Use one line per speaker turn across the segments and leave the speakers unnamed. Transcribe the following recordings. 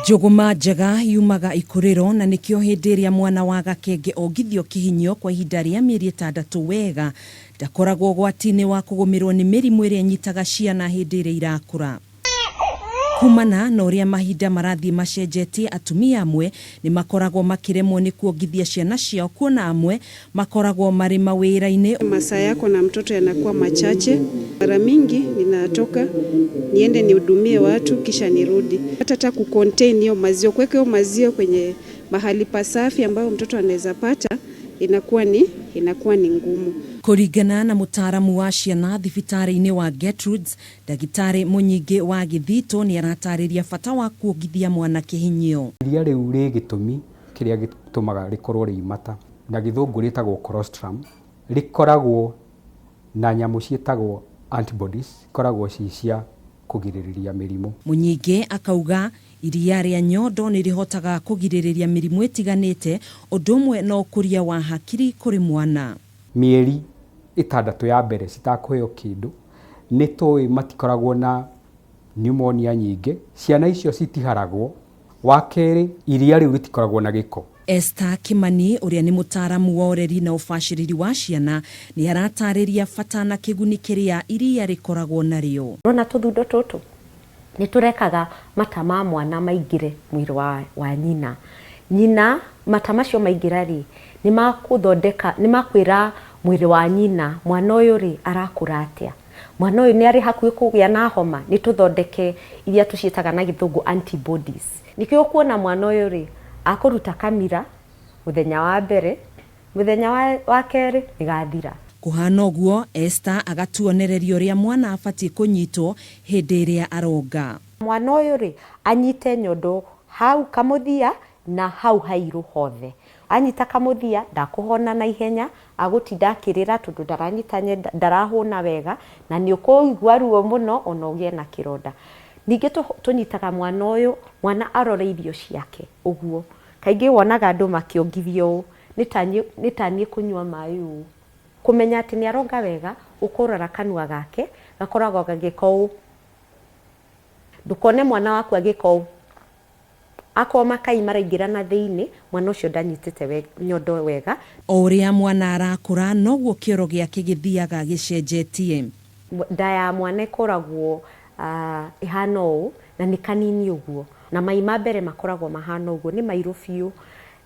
Njuguma njega yumaga ikuriro na nikio hindi iria mwana wa gakenge ongithio kihinyo kwa ihinda ria mieri 6 wega ndakoragwo gwati-ini wa kugumirwo ni mirimu iria nyitaga ciana hindi iria irakura. Kumana na uria mahinda marathie macenjetie, atumia amwe ni makoragwo makiremwo ni kuongithia ciana ciao, kuona amwe makoragwo mari mawira-ini.
Masaa yako na mtoto yanakuwa machache. Mara mingi ninatoka niende nihudumie watu kisha nirudi. Hata kucontain hiyo maziwa, kuweka hiyo maziwa kwenye mahali pasafi ambayo mtoto anaweza pata inakuwa ni ngumu.
Kuringana na mutaaramu wa ciana thibitari-ini wa Gertrudes, ndagitari Munyingi wa Githito ni aratariria bata wa kuongithia mwana kihinyio.
Iria riu ri gitumi kiria gitumaga rikorwo ri imata na githungu ritagwo colostrum, rikoragwo na nyamu cietagwo antibodies, koragwo cia kugiririria mirimu. Munyingi
akauga iria ria nyondo ni rihotaga kugiririria mirimu itiganite, udumwe no kuria wa hakiri kuri mwana.
Mieri 6 ya mbere citakuheo kindu ni toy matikoragwo na pneumonia nyingi, ciana icio citiharagwo. Wakeri iria riu ritikoragwo na giko.
Esther Kimani uria ni mutaaramu wa ureri na ufashiriri wa ciana ni aratariria bata na kiguni kiria iria rikoragwo nario.
Rona tuthundo tutu ni turekaga mata ma mwana maingire mwiri wa nyina mata macio maingira ri ni makuthondeka, ni makwira mwiri wa nyina mwana uyu ri arakura atia, mwana uyu ni ari hakuhi kugia na homa, ni tuthondeke iria tucietaga na githungu antibodies. Nikio kuona mwana uyu ri akuruta kamira muthenya wa mbere, muthenya wa keri igathira.
Kuhana uguo, Esther agatuonereria uria mwana abatie kunyitwo hindi iria aronga.
Mwana uyu ri anyite nyondo hau kamuthia na hau hairu hothe. Anyita kamuthia ndakuhona na ihenya, agutinda akirira tondu ndaranyitanye, ndarahuna wega na ni ukuigua ruo muno ona ugie na kironda. Ningi tunyitaga mwana uyu, mwana arore irio ciake uguo. Kaingi wonaga andu makiongithio ni tanie kunywa mai u. Kumenya ati ni aronga wega, ukurora kanua gake gakoragwo gagiko. Ndukone mwana waku agiko akoma kai maraingira na thiini, mwana ucio ndanyitite nyondo wega.
Uria mwana arakura noguo kioro giake githiaga gicenjetie.
Nda ya mwana ikoragwo ihana uu na ni kanini uguo, na mai ma mbere makoragwo mahana uguo, ni mairu biu.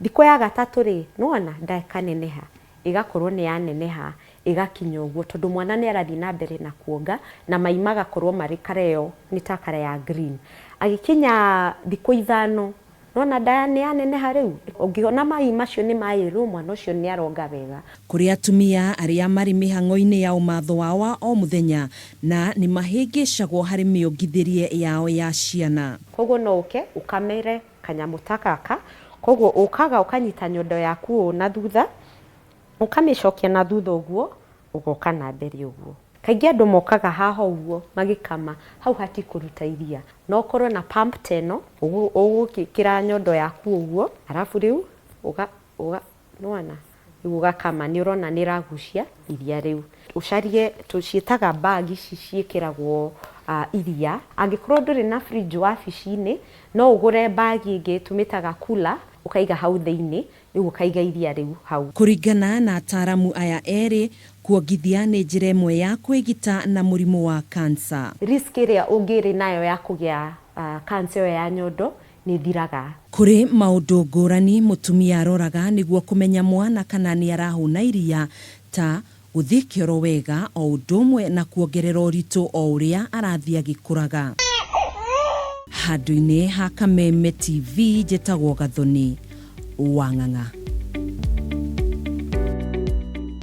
Thiko ya gatatu ri nona nda kaneneha, igakorwo ni yaneneha igakinya uguo, tondu mwana ni arathi na mbere na kuonga na mai magakorwo mari kareo ni ta kare ya green. Agikinya thiko 5 nona nda ni yaneneha riu, ungiona mai macio ni mairu, mwana ucio ni aronga wega.
Kuri atumia aria mari mihango-ini ya umatho wao o muthenya na ni mahingicagwo hari miongithirie yao ya ciana.
Koguo no uke ukamere kanyamu takaka, koguo ukaga ukanyita nyondo yaku na thutha, ukamicokia na thutha uguo, ugoka na mbere uguo. Kaingi andu mokaga haha uguo magikama hau hati kuruta iria, no korwo na pump teno ugukira nyondo yaku uguo, arafu riu nwana ugakama, ni urona ni ragucia iria riu. Ucarie tucietaga bag ici ciekiragwo iria. Angikorwo nduri na fridge wabici-ini, no ugure bag ingi tumitaga cooler ukaiga hau thiini, ni ukaiga iria riu hau.
Kuringana na ataaramu aya eri, kuongithia ni njira imwe ya kwigita na murimu wa cancer.
Risk iria ungiri nayo ya kugia cancer ya nyondo ni thiraga.
Kuri maundu ngurani mutumia aroraga niguo kumenya mwana kana ni arahuna iria, ta guthii kioro wega o udumwe na kuongerera uritu o uria arathia agikuraga. Handu-ini ha Kameme TV, njitagwo Gathoni Wang'ang'a.